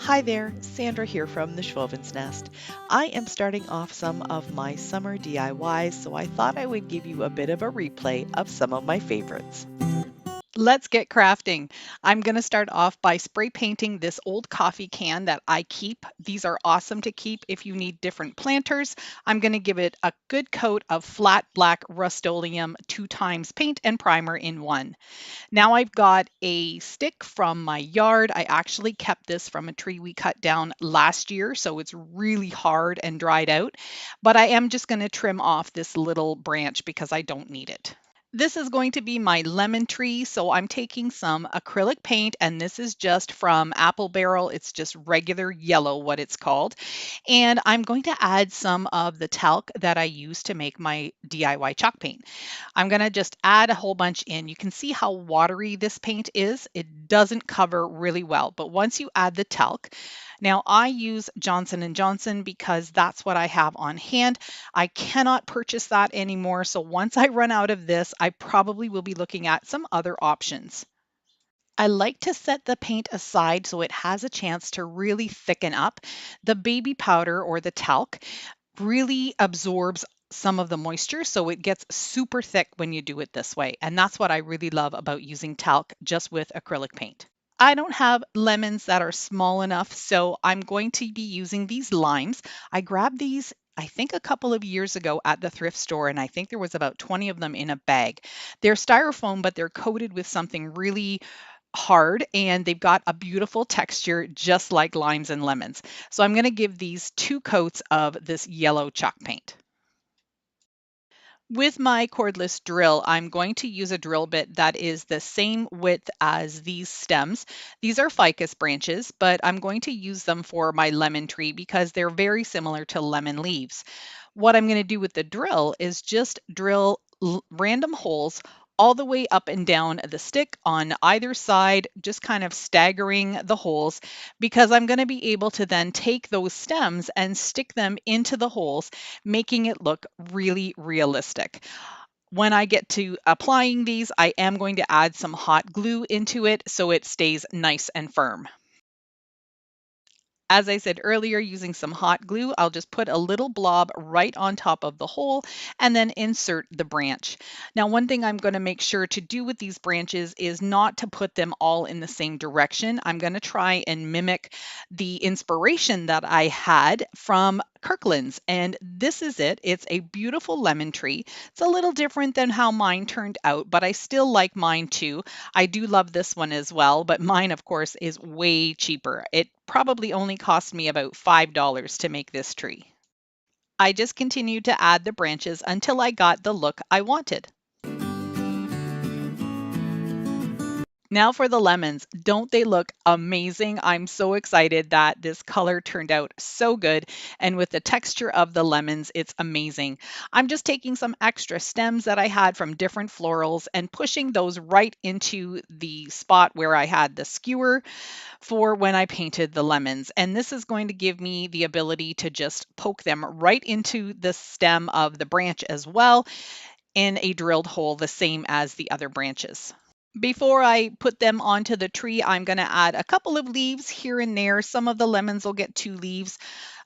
Hi there, Sandra here from the Schwowin's Nest. I am starting off some of my summer DIYs, so I thought I would give you a bit of a replay of some of my favorites. Let's get crafting. I'm going to start off by spray painting this old coffee can that I keep. These are awesome to keep if you need different planters. I'm going to give it a good coat of flat black Rust-Oleum 2x paint and primer in one. Now I've got a stick from my yard. I actually kept this from a tree we cut down last year, so it's really hard and dried out. But I am just going to trim off this little branch because I don't need it. This is going to be my lemon tree, so I'm taking some acrylic paint, and this is just from Apple Barrel. It's just regular yellow, what it's called. And I'm going to add some of the talc that I use to make my DIY chalk paint. I'm going to just add a whole bunch in. You can see how watery this paint is. It doesn't cover really well, but once you add the talc, now I use Johnson & Johnson because that's what I have on hand. I cannot purchase that anymore. So once I run out of this, I probably will be looking at some other options. I like to set the paint aside so it has a chance to really thicken up. The baby powder or the talc really absorbs some of the moisture, so it gets super thick when you do it this way. And that's what I really love about using talc just with acrylic paint. I don't have lemons that are small enough, so I'm going to be using these limes. I grabbed these I think a couple of years ago at the thrift store, and I think there was about 20 of them in a bag. They're styrofoam, but they're coated with something really hard, and they've got a beautiful texture just like limes and lemons. So I'm going to give these 2 coats of this yellow chalk paint. With my cordless drill, I'm going to use a drill bit that is the same width as these stems. These are ficus branches, but I'm going to use them for my lemon tree because they're very similar to lemon leaves. What I'm going to do with the drill is just drill random holes all the way up and down the stick on either side, just kind of staggering the holes, because I'm going to be able to then take those stems and stick them into the holes, making it look really realistic. When I get to applying these, I am going to add some hot glue into it so it stays nice and firm. As I said earlier, using some hot glue, I'll just put a little blob right on top of the hole and then insert the branch. Now, one thing I'm going to make sure to do with these branches is not to put them all in the same direction. I'm going to try and mimic the inspiration that I had from Kirkland's, and this is it. It's a beautiful lemon tree. It's a little different than how mine turned out, but I still like mine too. I do love this one as well, but mine, of course, is way cheaper. It probably only cost me about $5 to make this tree. I just continued to add the branches until I got the look I wanted. Now for the lemons. Don't they look amazing? I'm so excited that this color turned out so good. And with the texture of the lemons, it's amazing. I'm just taking some extra stems that I had from different florals and pushing those right into the spot where I had the skewer for when I painted the lemons. And this is going to give me the ability to just poke them right into the stem of the branch as well in a drilled hole, the same as the other branches. Before I put them onto the tree, I'm going to add a couple of leaves here and there. Some of the lemons will get 2 leaves.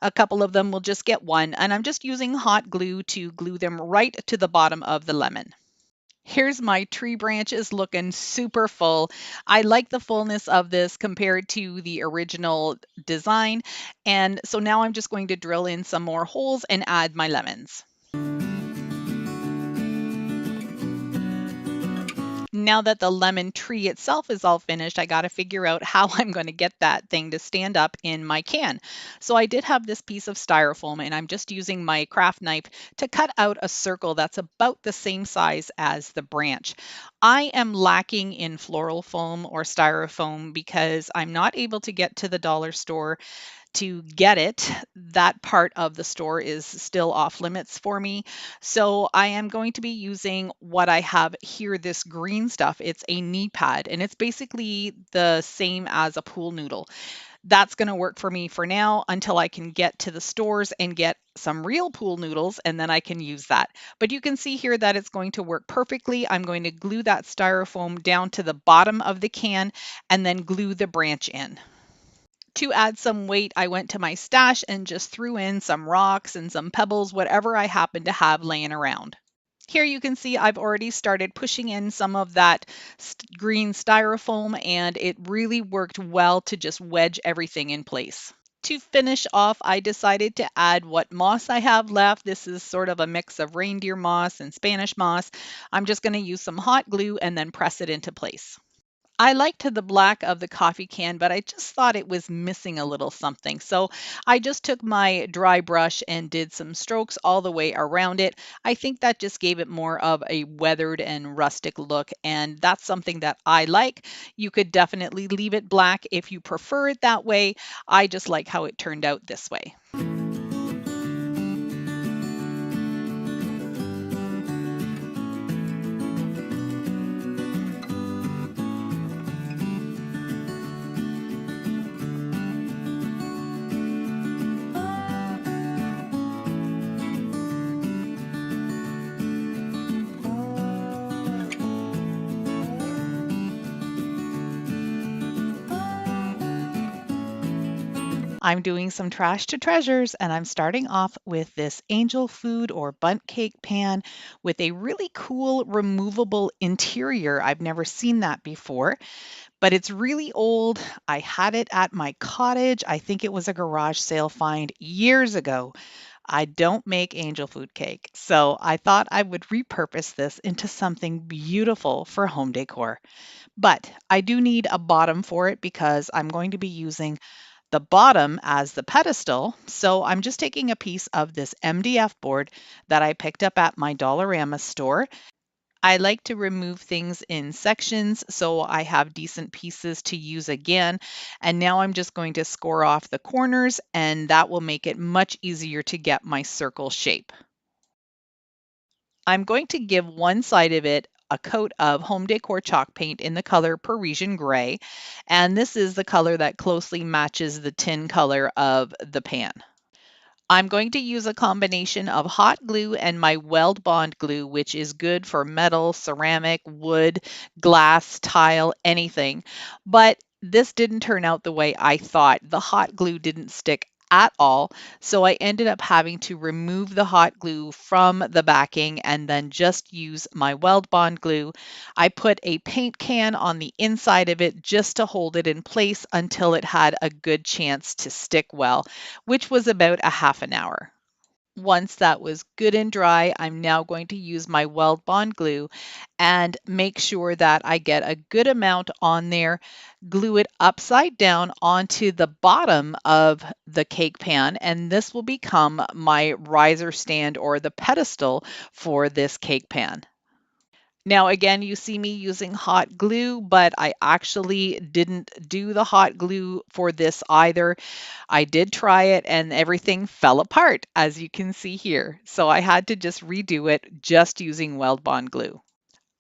A couple of them will just get 1. And I'm just using hot glue to glue them right to the bottom of the lemon. Here's my tree branches looking super full. I like the fullness of this compared to the original design. And so now I'm just going to drill in some more holes and add my lemons. Now that the lemon tree itself is all finished, I got to figure out how I'm going to get that thing to stand up in my can. So I did have this piece of styrofoam, and I'm just using my craft knife to cut out a circle that's about the same size as the branch. I am lacking in floral foam or styrofoam because I'm not able to get to the dollar store to get it. That part of the store is still off limits for me. So I am going to be using what I have here, this green stuff. It's a knee pad, and it's basically the same as a pool noodle. That's going to work for me for now until I can get to the stores and get some real pool noodles, and then I can use that. But you can see here that it's going to work perfectly. I'm going to glue that styrofoam down to the bottom of the can and then glue the branch in. To add some weight, I went to my stash and just threw in some rocks and some pebbles, whatever I happened to have laying around. Here you can see I've already started pushing in some of that green styrofoam, and it really worked well to just wedge everything in place. To finish off, I decided to add what moss I have left. This is sort of a mix of reindeer moss and Spanish moss. I'm just going to use some hot glue and then press it into place. I liked the black of the coffee can, but I just thought it was missing a little something. So I just took my dry brush and did some strokes all the way around it. I think that just gave it more of a weathered and rustic look, and that's something that I like. You could definitely leave it black if you prefer it that way. I just like how it turned out this way. I'm doing some trash to treasures, and I'm starting off with this angel food or bundt cake pan with a really cool removable interior. I've never seen that before, but it's really old. I had it at my cottage. I think it was a garage sale find years ago. I don't make angel food cake, so I thought I would repurpose this into something beautiful for home decor. But I do need a bottom for it because I'm going to be using the bottom as the pedestal. So I'm just taking a piece of this MDF board that I picked up at my Dollarama store. I like to remove things in sections so I have decent pieces to use again. And now I'm just going to score off the corners, and that will make it much easier to get my circle shape. I'm going to give one side of it a coat of home decor chalk paint in the color Parisian gray, and this is the color that closely matches the tin color of the pan. I'm going to use a combination of hot glue and my weld bond glue, which is good for metal, ceramic, wood, glass, tile, anything. But this didn't turn out the way I thought. The hot glue didn't stick at all. So I ended up having to remove the hot glue from the backing and then just use my weld bond glue. I put a paint can on the inside of it just to hold it in place until it had a good chance to stick well, which was about a half an hour. Once that was good and dry, I'm now going to use my weld bond glue and make sure that I get a good amount on there, glue it upside down onto the bottom of the cake pan, and this will become my riser stand or the pedestal for this cake pan. Now, again, you see me using hot glue, but I actually didn't do the hot glue for this either. I did try it and everything fell apart, as you can see here. So I had to just redo it just using weld bond glue.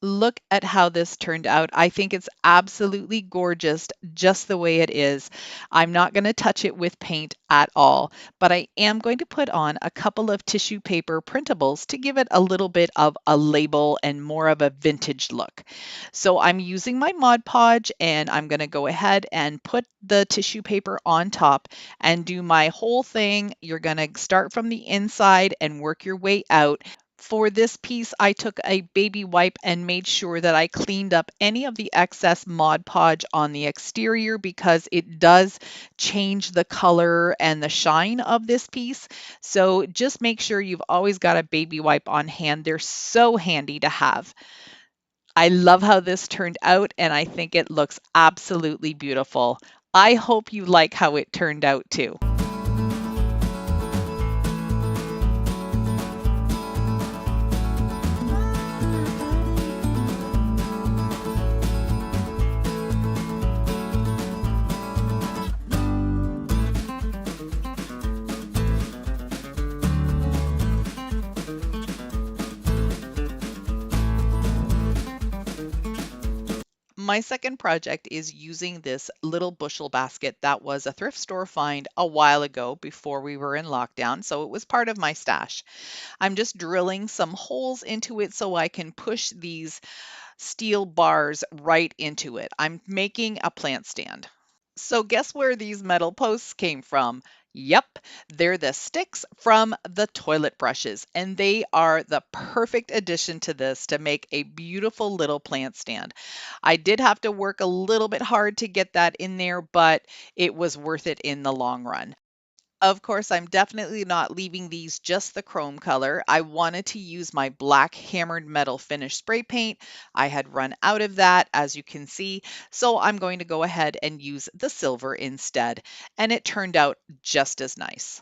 Look at how this turned out. I think it's absolutely gorgeous just the way it is. I'm not going to touch it with paint at all, but I am going to put on a couple of tissue paper printables to give it a little bit of a label and more of a vintage look. So I'm using my Mod Podge, and I'm going to go ahead and put the tissue paper on top and do my whole thing. You're going to start from the inside and work your way out. For this piece, I took a baby wipe and made sure that I cleaned up any of the excess Mod Podge on the exterior because it does change the color and the shine of this piece. So just make sure you've always got a baby wipe on hand. They're so handy to have. I love how this turned out, and I think it looks absolutely beautiful. I hope you like how it turned out too. My second project is using this little bushel basket that was a thrift store find a while ago before we were in lockdown, so it was part of my stash. I'm just drilling some holes into it so I can push these steel bars right into it. I'm making a plant stand. So guess where these metal posts came from? Yep, they're the sticks from the toilet brushes, and they are the perfect addition to this to make a beautiful little plant stand. I did have to work a little bit hard to get that in there, but it was worth it in the long run. Of course, I'm definitely not leaving these just the chrome color. I wanted to use my black hammered metal finish spray paint. I had run out of that, as you can see, so I'm going to go ahead and use the silver instead, and it turned out just as nice.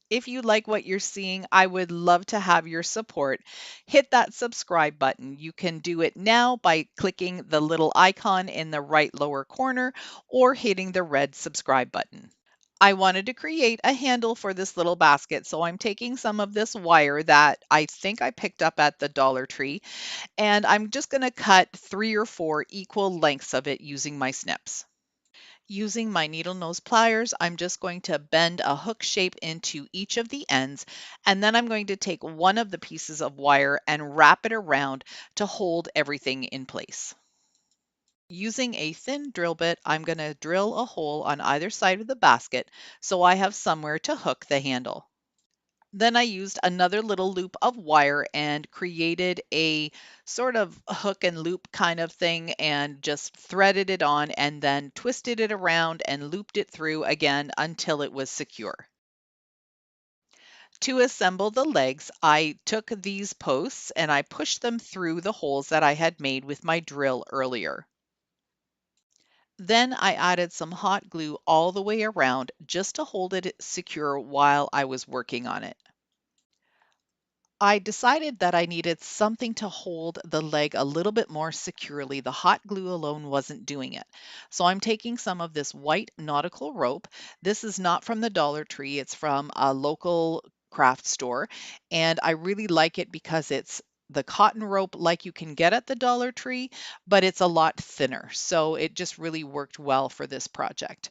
If you like what you're seeing, I would love to have your support. Hit that subscribe button. You can do it now by clicking the little icon in the right lower corner or hitting the red subscribe button. I wanted to create a handle for this little basket, so I'm taking some of this wire that I think I picked up at the Dollar Tree, and I'm just going to cut 3 or 4 equal lengths of it using my snips. Using my needle nose pliers, I'm just going to bend a hook shape into each of the ends, and then I'm going to take one of the pieces of wire and wrap it around to hold everything in place. Using a thin drill bit, I'm going to drill a hole on either side of the basket so I have somewhere to hook the handle. Then I used another little loop of wire and created a sort of hook and loop kind of thing and just threaded it on and then twisted it around and looped it through again until it was secure. To assemble the legs, I took these posts and I pushed them through the holes that I had made with my drill earlier. Then I added some hot glue all the way around just to hold it secure while I was working on it. I decided that I needed something to hold the leg a little bit more securely. The hot glue alone wasn't doing it. So I'm taking some of this white nautical rope. This is not from the Dollar Tree, it's from a local craft store. And I really like it because it's the cotton rope like you can get at the Dollar Tree, but it's a lot thinner. So it just really worked well for this project.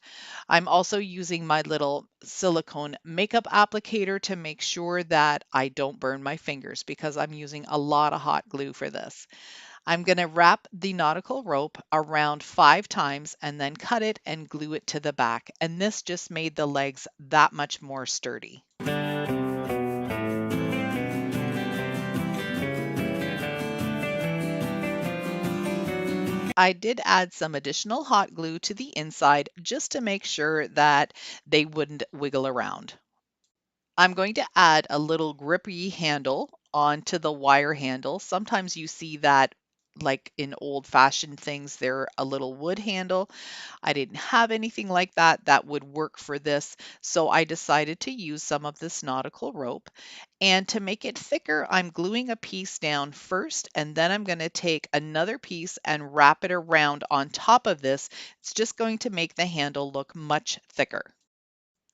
I'm also using my little silicone makeup applicator to make sure that I don't burn my fingers because I'm using a lot of hot glue for this. I'm going to wrap the nautical rope around 5 times and then cut it and glue it to the back. And this just made the legs that much more sturdy. I did add some additional hot glue to the inside just to make sure that they wouldn't wiggle around. I'm going to add a little grippy handle onto the wire handle. Sometimes you see that like in old-fashioned things, they're a little wood handle. I didn't have anything like that that would work for this, so I decided to use some of this nautical rope. And to make it thicker, I'm gluing a piece down first, and then I'm going to take another piece and wrap it around on top of this. It's just going to make the handle look much thicker.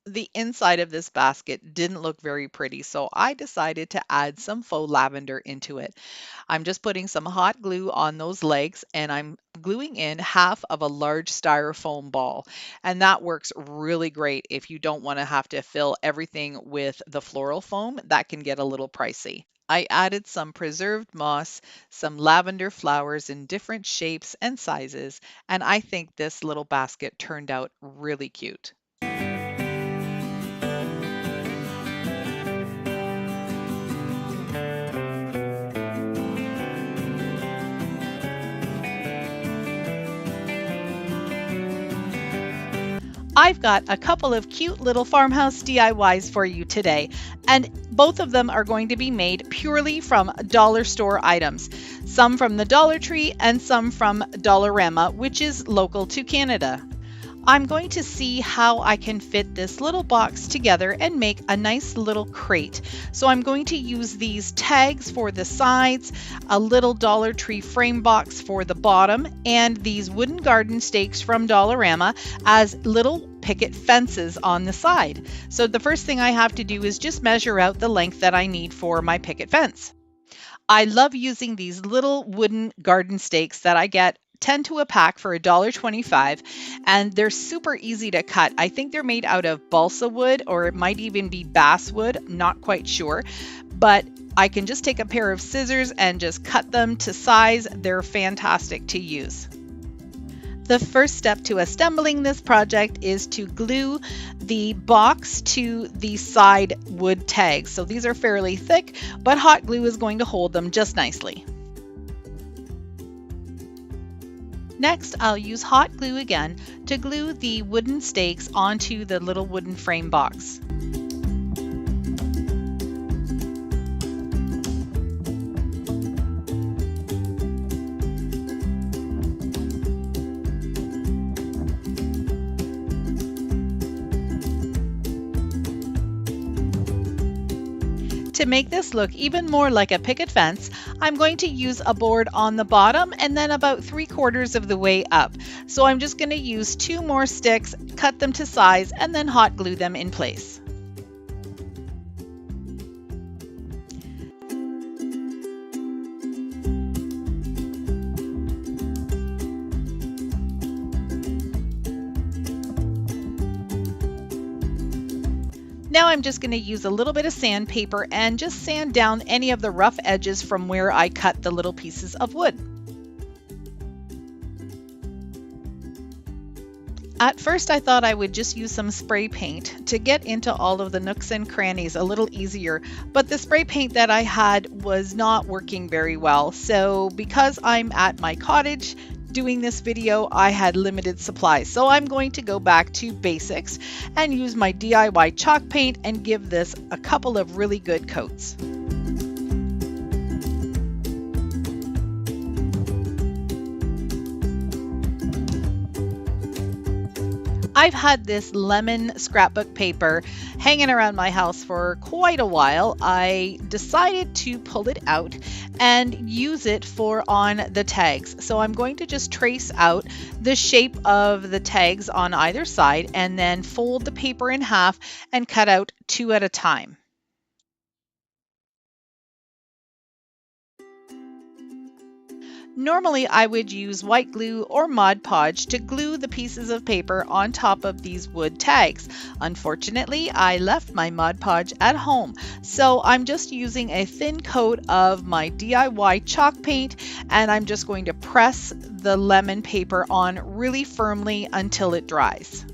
The inside of this basket didn't look very pretty, so I decided to add some faux lavender into it. I'm just putting some hot glue on those legs and I'm gluing in half of a large styrofoam ball. And that works really great if you don't want to have to fill everything with the floral foam. That can get a little pricey. I added some preserved moss, some lavender flowers in different shapes and sizes, and I think this little basket turned out really cute. I've got a couple of cute little farmhouse DIYs for you today, and both of them are going to be made purely from dollar store items. Some from the Dollar Tree and some from Dollarama, which is local to Canada. I'm going to see how I can fit this little box together and make a nice little crate. So I'm going to use these tags for the sides, a little Dollar Tree frame box for the bottom, and these wooden garden stakes from Dollarama as little picket fences on the side. So the first thing I have to do is just measure out the length that I need for my picket fence. I love using these little wooden garden stakes that I get 10 to a pack for $1.25, and they're super easy to cut. I think they're made out of balsa wood, or it might even be basswood, not quite sure, but I can just take a pair of scissors and just cut them to size. They're fantastic to use. The first step to assembling this project is to glue the box to the side wood tags. So these are fairly thick, but hot glue is going to hold them just nicely. Next, I'll use hot glue again to glue the wooden stakes onto the little wooden frame box. To make this look even more like a picket fence, I'm going to use a board on the bottom and then about 3/4 of the way up. So I'm just going to use 2 more sticks, cut them to size, and then hot glue them in place. Now I'm just going to use a little bit of sandpaper and just sand down any of the rough edges from where I cut the little pieces of wood. At first I thought I would just use some spray paint to get into all of the nooks and crannies a little easier, but the spray paint that I had was not working very well. So because I'm at my cottage doing this video, I had limited supplies. So I'm going to go back to basics and use my DIY chalk paint and give this a couple of really good coats. I've had this lemon scrapbook paper hanging around my house for quite a while. I decided to pull it out and use it for on the tags. So I'm going to just trace out the shape of the tags on either side and then fold the paper in half and cut out 2 at a time. Normally I would use white glue or Mod Podge to glue the pieces of paper on top of these wood tags. Unfortunately, I left my Mod Podge at home, so I'm just using a thin coat of my DIY chalk paint, and I'm just going to press the lemon paper on really firmly until it dries.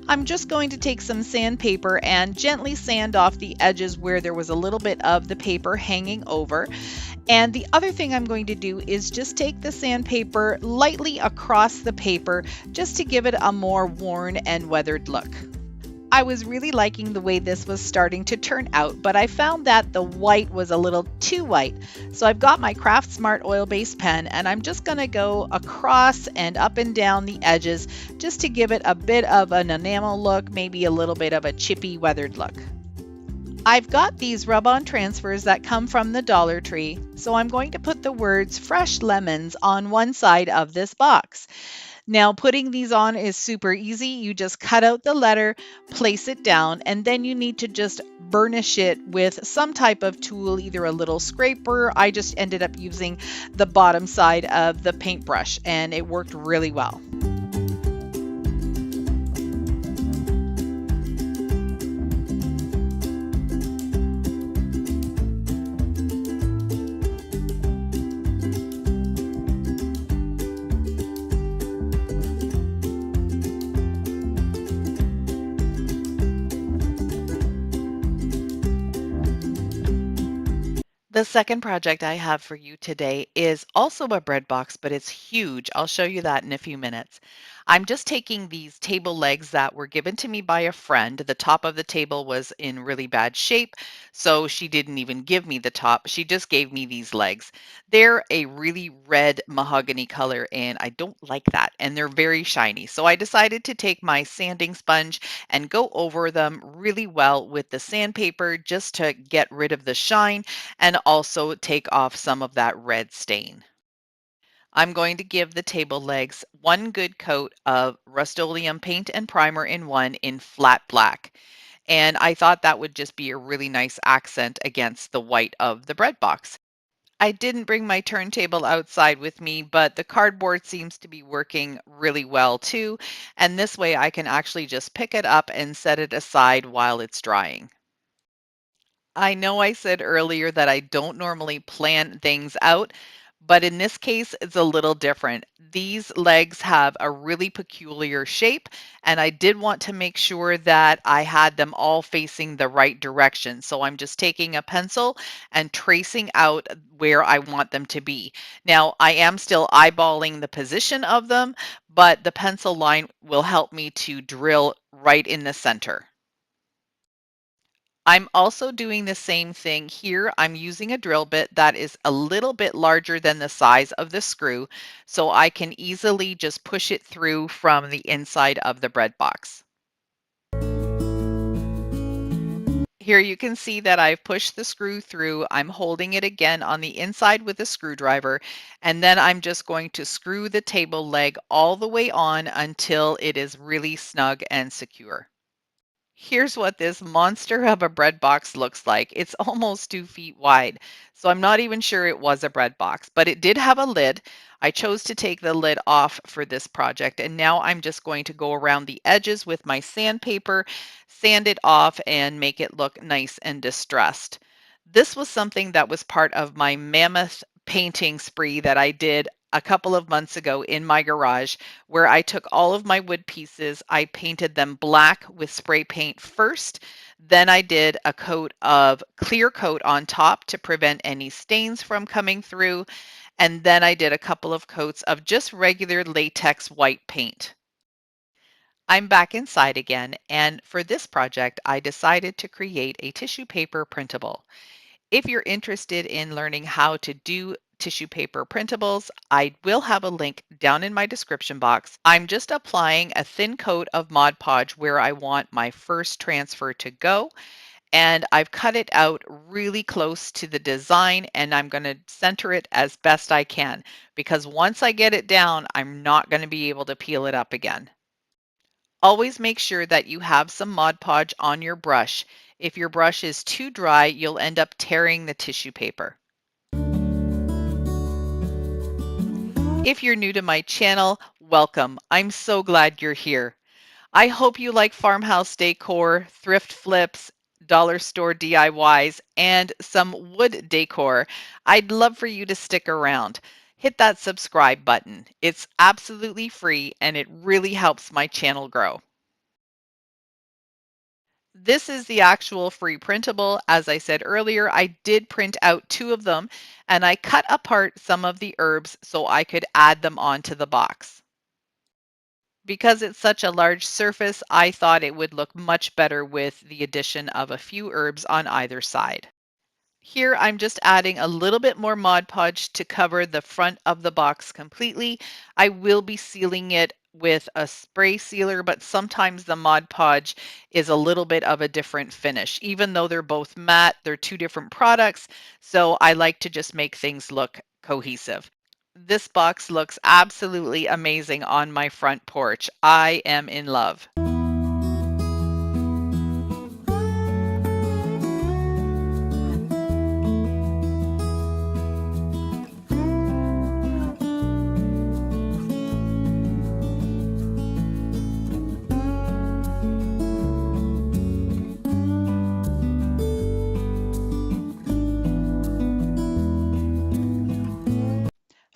I'm just going to take some sandpaper and gently sand off the edges where there was a little bit of the paper hanging over. And the other thing I'm going to do is just take the sandpaper lightly across the paper just to give it a more worn and weathered look. I was really liking the way this was starting to turn out, but I found that the white was a little too white. So I've got my Craft Smart oil-based pen and I'm just going to go across and up and down the edges just to give it a bit of an enamel look, maybe a little bit of a chippy weathered look. I've got these rub-on transfers that come from the Dollar Tree, so I'm going to put the words Fresh Lemons on one side of this box. Now putting these on is super easy. You just cut out the letter, place it down, and then you need to just burnish it with some type of tool, either a little scraper. I just ended up using the bottom side of the paintbrush and it worked really well. The second project I have for you today is also a bread box, but it's huge. I'll show you that in a few minutes. I'm just taking these table legs that were given to me by a friend. The top of the table was in really bad shape, so she didn't even give me the top. She just gave me these legs. They're a really red mahogany color, and I don't like that, and they're very shiny. So I decided to take my sanding sponge and go over them really well with the sandpaper just to get rid of the shine and also take off some of that red stain. I'm going to give the table legs one good coat of Rust-Oleum paint and primer in one in flat black. And I thought that would just be a really nice accent against the white of the bread box. I didn't bring my turntable outside with me, but the cardboard seems to be working really well too. And this way I can actually just pick it up and set it aside while it's drying. I know I said earlier that I don't normally plan things out, but in this case, it's a little different. These legs have a really peculiar shape, and I did want to make sure that I had them all facing the right direction. So I'm just taking a pencil and tracing out where I want them to be. Now, I am still eyeballing the position of them, but the pencil line will help me to drill right in the center. I'm also doing the same thing here. I'm using a drill bit that is a little bit larger than the size of the screw, so I can easily just push it through from the inside of the bread box. Here you can see that I've pushed the screw through. I'm holding it again on the inside with a screwdriver, and then I'm just going to screw the table leg all the way on until it is really snug and secure. Here's what this monster of a bread box looks like. It's almost 2 feet wide. So I'm not even sure it was a bread box, but it did have a lid. I chose to take the lid off for this project, and now I'm just going to go around the edges with my sandpaper, sand it off, and make it look nice and distressed. This was something that was part of my mammoth painting spree that I did a couple of months ago in my garage, where I took all of my wood pieces, I painted them black with spray paint first, then I did a coat of clear coat on top to prevent any stains from coming through, and then I did a couple of coats of just regular latex white paint. I'm back inside again, and for this project, I decided to create a tissue paper printable. If you're interested in learning how to do tissue paper printables, I will have a link down in my description box. I'm just applying a thin coat of Mod Podge where I want my first transfer to go, and I've cut it out really close to the design, and I'm going to center it as best I can because once I get it down, I'm not going to be able to peel it up again. Always make sure that you have some Mod Podge on your brush. If your brush is too dry, you'll end up tearing the tissue paper. If you're new to my channel, welcome. I'm so glad you're here. I hope you like farmhouse decor, thrift flips, dollar store DIYs, and some wood decor. I'd love for you to stick around. Hit that subscribe button. It's absolutely free and it really helps my channel grow. This is the actual free printable. As I said earlier, I did print out 2 of them, and I cut apart some of the herbs so I could add them onto the box. Because it's such a large surface, I thought it would look much better with the addition of a few herbs on either side. Here I'm just adding a little bit more Mod Podge to cover the front of the box completely. I will be sealing it with a spray sealer, but sometimes the Mod Podge is a little bit of a different finish. Even though they're both matte, they're 2 different products, so I like to just make things look cohesive. This box looks absolutely amazing on my front porch. I am in love.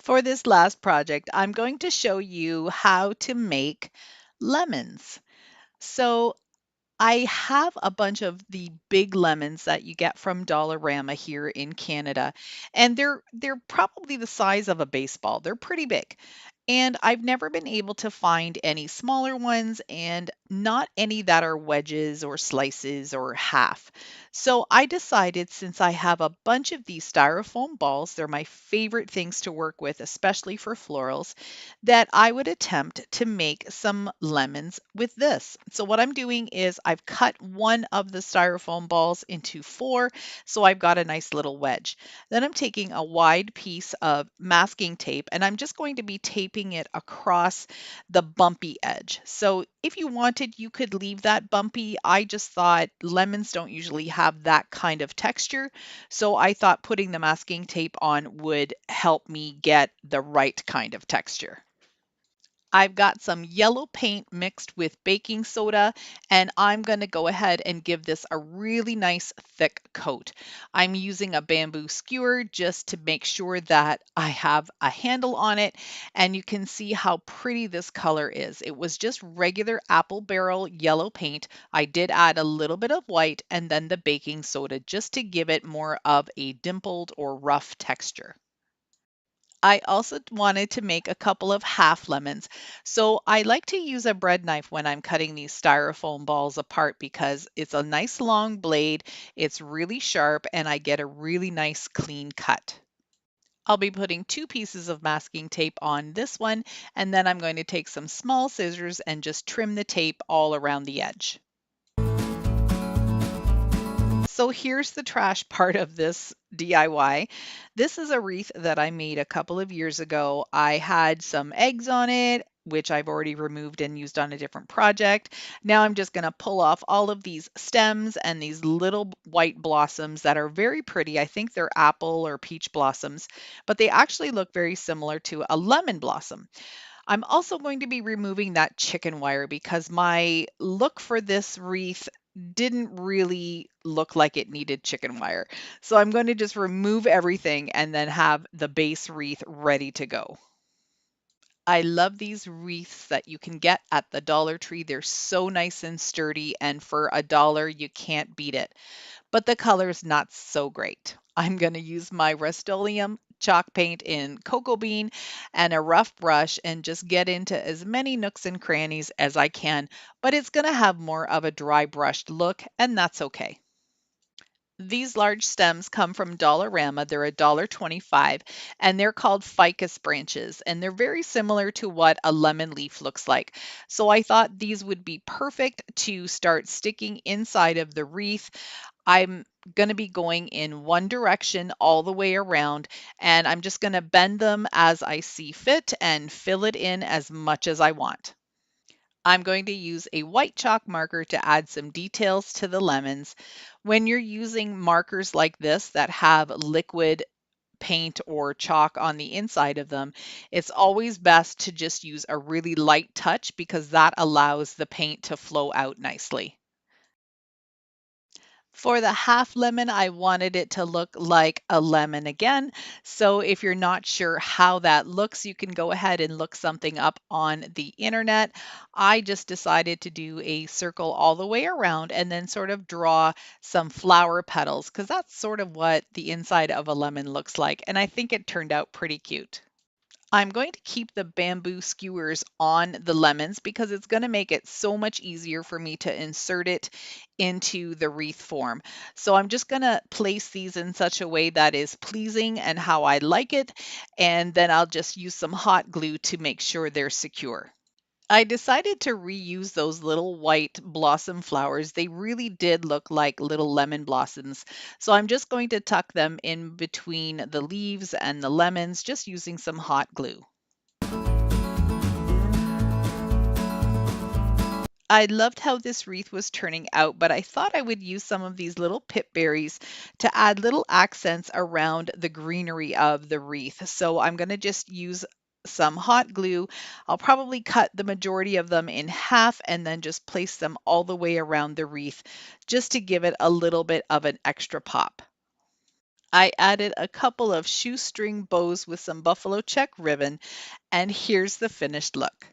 For this last project, I'm going to show you how to make lemons. So I have a bunch of the big lemons that you get from Dollarama here in Canada, and they're probably the size of a baseball. They're pretty big. And I've never been able to find any smaller ones and not any that are wedges or slices or half. So I decided, since I have a bunch of these styrofoam balls, they're my favorite things to work with, especially for florals, that I would attempt to make some lemons with this. So what I'm doing is I've cut one of the styrofoam balls into 4, so I've got a nice little wedge. Then I'm taking a wide piece of masking tape and I'm just going to be taping scraping it across the bumpy edge. So if you wanted, you could leave that bumpy. I just thought lemons don't usually have that kind of texture. So I thought putting the masking tape on would help me get the right kind of texture. I've got some yellow paint mixed with baking soda, and I'm going to go ahead and give this a really nice thick coat. I'm using a bamboo skewer just to make sure that I have a handle on it, and you can see how pretty this color is. It was just regular apple barrel yellow paint. I did add a little bit of white and then the baking soda just to give it more of a dimpled or rough texture. I also wanted to make a couple of half lemons. So I like to use a bread knife when I'm cutting these styrofoam balls apart because it's a nice long blade, it's really sharp, and I get a really nice clean cut. I'll be putting 2 pieces of masking tape on this one, and then I'm going to take some small scissors and just trim the tape all around the edge. So here's the trash part of this DIY. This is a wreath that I made a couple of years ago. I had some eggs on it, which I've already removed and used on a different project. Now I'm just going to pull off all of these stems and these little white blossoms that are very pretty. I think they're apple or peach blossoms, but they actually look very similar to a lemon blossom. I'm also going to be removing that chicken wire because my look for this wreath didn't really look like it needed chicken wire. So I'm going to just remove everything and then have the base wreath ready to go. I love these wreaths that you can get at the Dollar Tree. They're so nice and sturdy, and for $1, you can't beat it. But the color's not so great. I'm going to use my Rust-Oleum chalk paint in cocoa bean and a rough brush and just get into as many nooks and crannies as I can, but it's going to have more of a dry brushed look, and that's okay. These large stems come from Dollarama. They're $1.25 and they're called ficus branches, and they're very similar to what a lemon leaf looks like. So I thought these would be perfect to start sticking inside of the wreath. I'm going to be going in one direction all the way around, and I'm just going to bend them as I see fit and fill it in as much as I want. I'm going to use a white chalk marker to add some details to the lemons. When you're using markers like this that have liquid paint or chalk on the inside of them, it's always best to just use a really light touch because that allows the paint to flow out nicely. For the half lemon, I wanted it to look like a lemon again. So if you're not sure how that looks, you can go ahead and look something up on the internet. I just decided to do a circle all the way around and then sort of draw some flower petals because that's sort of what the inside of a lemon looks like. And I think it turned out pretty cute. I'm going to keep the bamboo skewers on the lemons because it's going to make it so much easier for me to insert it into the wreath form. So I'm just going to place these in such a way that is pleasing and how I like it, and then I'll just use some hot glue to make sure they're secure. I decided to reuse those little white blossom flowers. They really did look like little lemon blossoms. So I'm just going to tuck them in between the leaves and the lemons, just using some hot glue. I loved how this wreath was turning out, but I thought I would use some of these little pip berries to add little accents around the greenery of the wreath. So I'm going to just use some hot glue. I'll probably cut the majority of them in half and then just place them all the way around the wreath just to give it a little bit of an extra pop. I added a couple of shoestring bows with some buffalo check ribbon, and here's the finished look.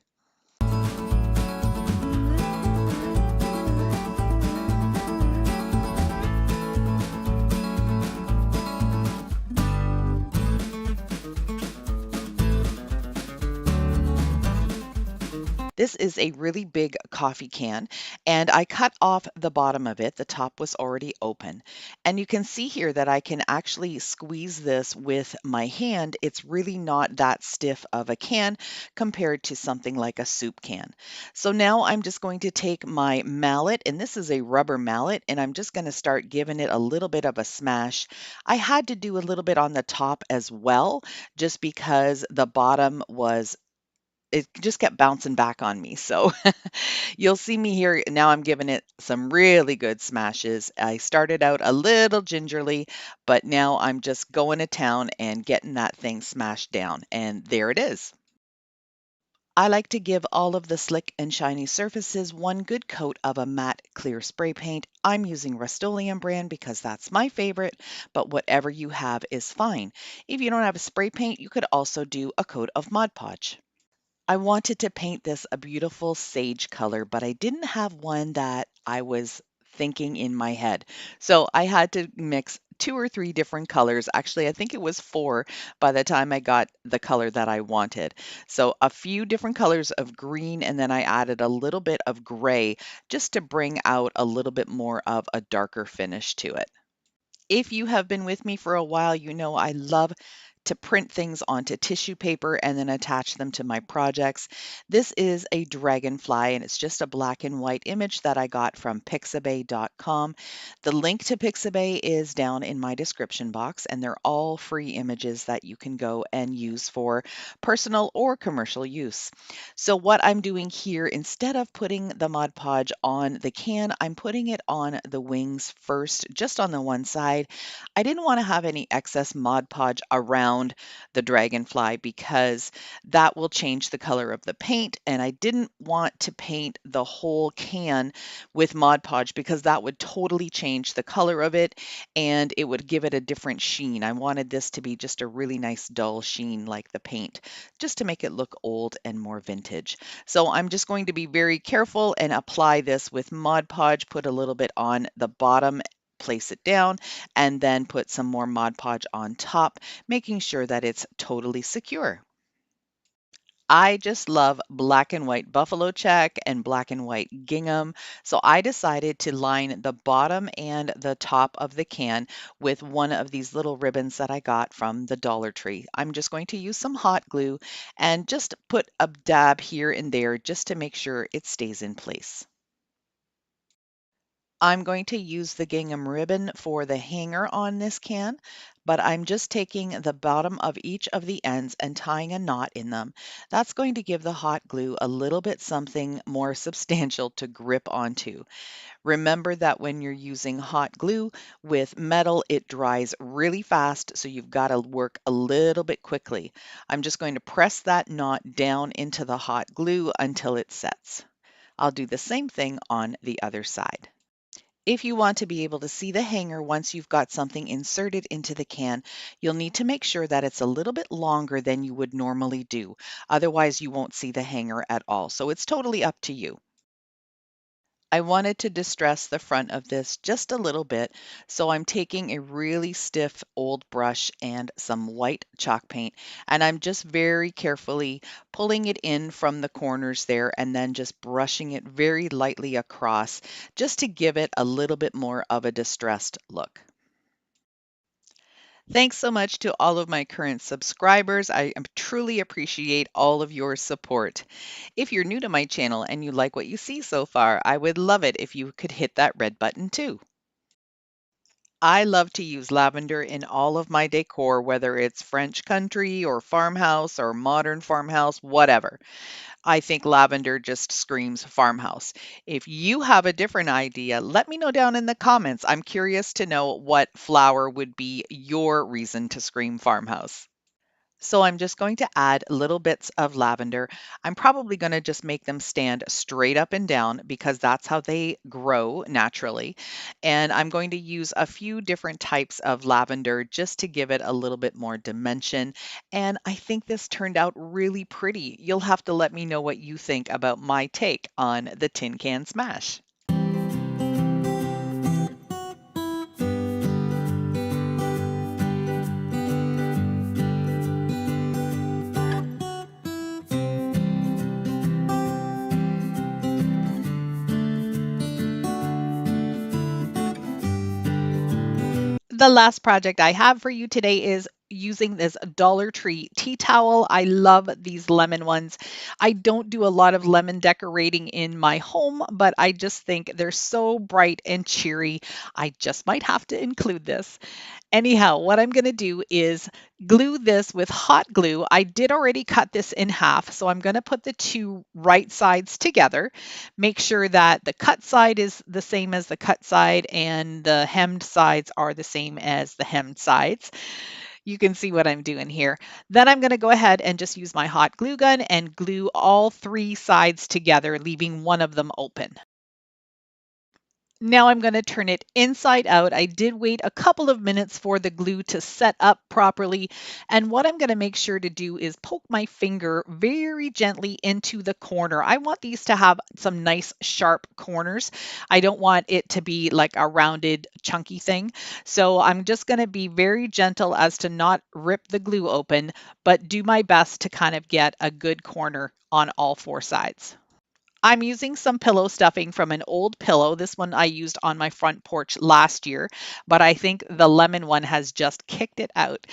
This is a really big coffee can, and I cut off the bottom of it. The top was already open. And you can see here that I can actually squeeze this with my hand. It's really not that stiff of a can compared to something like a soup can. So now I'm just going to take my mallet, and this is a rubber mallet, and I'm just going to start giving it a little bit of a smash. I had to do a little bit on the top as well, just because the bottom was it just kept bouncing back on me. So you'll see me here now. I'm giving it some really good smashes. I started out a little gingerly, but now I'm just going to town and getting that thing smashed down. And there it is. I like to give all of the slick and shiny surfaces one good coat of a matte clear spray paint. I'm using Rust-Oleum brand because that's my favorite, but whatever you have is fine. If you don't have a spray paint, you could also do a coat of Mod Podge. I wanted to paint this a beautiful sage color, but I didn't have one that I was thinking in my head. So I had to mix 2 or 3 different colors. Actually, I think it was 4 by the time I got the color that I wanted. So a few different colors of green, and then I added a little bit of gray just to bring out a little bit more of a darker finish to it. If you have been with me for a while, you know I love to print things onto tissue paper and then attach them to my projects. This is a dragonfly and it's just a black and white image that I got from Pixabay.com. The link to Pixabay is down in my description box, and they're all free images that you can go and use for personal or commercial use. So what I'm doing here, instead of putting the Mod Podge on the can, I'm putting it on the wings first, just on the one side. I didn't want to have any excess Mod Podge around the dragonfly because that will change the color of the paint, and I didn't want to paint the whole can with Mod Podge because that would totally change the color of it and it would give it a different sheen. I wanted this to be just a really nice dull sheen like the paint, just to make it look old and more vintage. So I'm just going to be very careful and apply this with Mod Podge, put a little bit on the bottom, place it down, and then put some more Mod Podge on top, making sure that it's totally secure. I just love black and white buffalo check and black and white gingham. So I decided to line the bottom and the top of the can with one of these little ribbons that I got from the Dollar Tree. I'm just going to use some hot glue and just put a dab here and there just to make sure it stays in place. I'm going to use the gingham ribbon for the hanger on this can, but I'm just taking the bottom of each of the ends and tying a knot in them. That's going to give the hot glue a little bit something more substantial to grip onto. Remember that when you're using hot glue with metal, it dries really fast, so you've got to work a little bit quickly. I'm just going to press that knot down into the hot glue until it sets. I'll do the same thing on the other side. If you want to be able to see the hanger once you've got something inserted into the can, you'll need to make sure that it's a little bit longer than you would normally do. Otherwise, you won't see the hanger at all. So it's totally up to you. I wanted to distress the front of this just a little bit, so I'm taking a really stiff old brush and some white chalk paint, and I'm just very carefully pulling it in from the corners there and then just brushing it very lightly across just to give it a little bit more of a distressed look. Thanks so much to all of my current subscribers. I truly appreciate all of your support. If you're new to my channel and you like what you see so far, I would love it if you could hit that red button too. I love to use lavender in all of my decor, whether it's French country or farmhouse or modern farmhouse, whatever. I think lavender just screams farmhouse. If you have a different idea, let me know down in the comments. I'm curious to know what flower would be your reason to scream farmhouse. So I'm just going to add little bits of lavender. I'm probably going to just make them stand straight up and down because that's how they grow naturally. And I'm going to use a few different types of lavender just to give it a little bit more dimension. And I think this turned out really pretty. You'll have to let me know what you think about my take on the tin can smash. The last project I have for you today is using this Dollar Tree tea towel. I love these lemon ones. I don't do a lot of lemon decorating in my home, but I just think they're so bright and cheery. I just might have to include this. Anyhow, what I'm going to do is glue this with hot glue. I did already cut this in half, so I'm going to put the two right sides together. Make sure that the cut side is the same as the cut side and the hemmed sides are the same as the hemmed sides. You can see what I'm doing here. Then I'm going to go ahead and just use my hot glue gun and glue all three sides together, leaving one of them open. Now I'm going to turn it inside out. I did wait a couple of minutes for the glue to set up properly. And what I'm going to make sure to do is poke my finger very gently into the corner. I want these to have some nice sharp corners. I don't want it to be like a rounded chunky thing. So I'm just going to be very gentle as to not rip the glue open, but do my best to kind of get a good corner on all four sides. I'm using some pillow stuffing from an old pillow. This one I used on my front porch last year, but I think the lemon one has just kicked it out.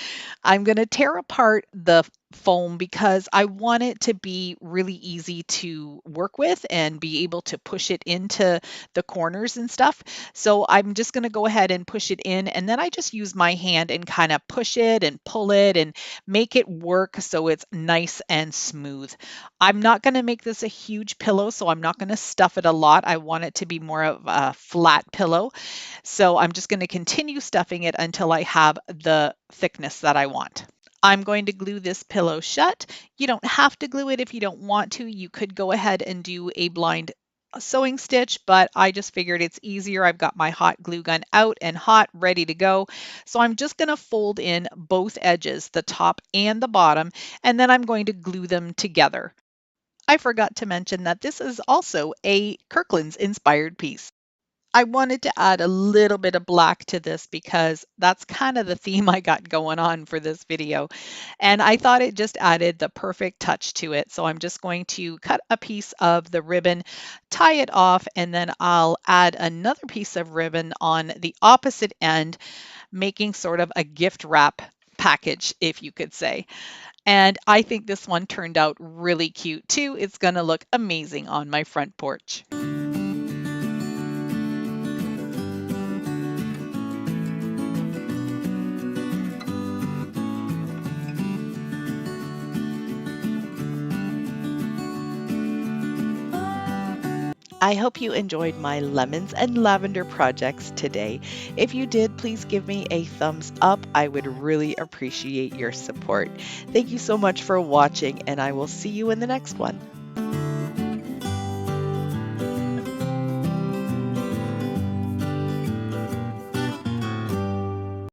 I'm going to tear apart the foam because I want it to be really easy to work with and be able to push it into the corners and stuff. So I'm just going to go ahead and push it in, and then I just use my hand and kind of push it and pull it and make it work so it's nice and smooth. I'm not going to make this a huge pillow, so I'm not going to stuff it a lot. I want it to be more of a flat pillow. So I'm just going to continue stuffing it until I have the thickness that I want. I'm going to glue this pillow shut. You don't have to glue it if you don't want to. You could go ahead and do a blind sewing stitch, but I just figured it's easier. I've got my hot glue gun out and hot, ready to go. So I'm just going to fold in both edges, the top and the bottom, and then I'm going to glue them together. I forgot to mention that this is also a Kirkland's inspired piece. I wanted to add a little bit of black to this because that's kind of the theme I got going on for this video. And I thought it just added the perfect touch to it. So I'm just going to cut a piece of the ribbon, tie it off, and then I'll add another piece of ribbon on the opposite end, making sort of a gift wrap package, if you could say. And I think this one turned out really cute too. It's going to look amazing on my front porch. I hope you enjoyed my lemons and lavender projects today. If you did, please give me a thumbs up. I would really appreciate your support. Thank you so much for watching, and I will see you in the next one.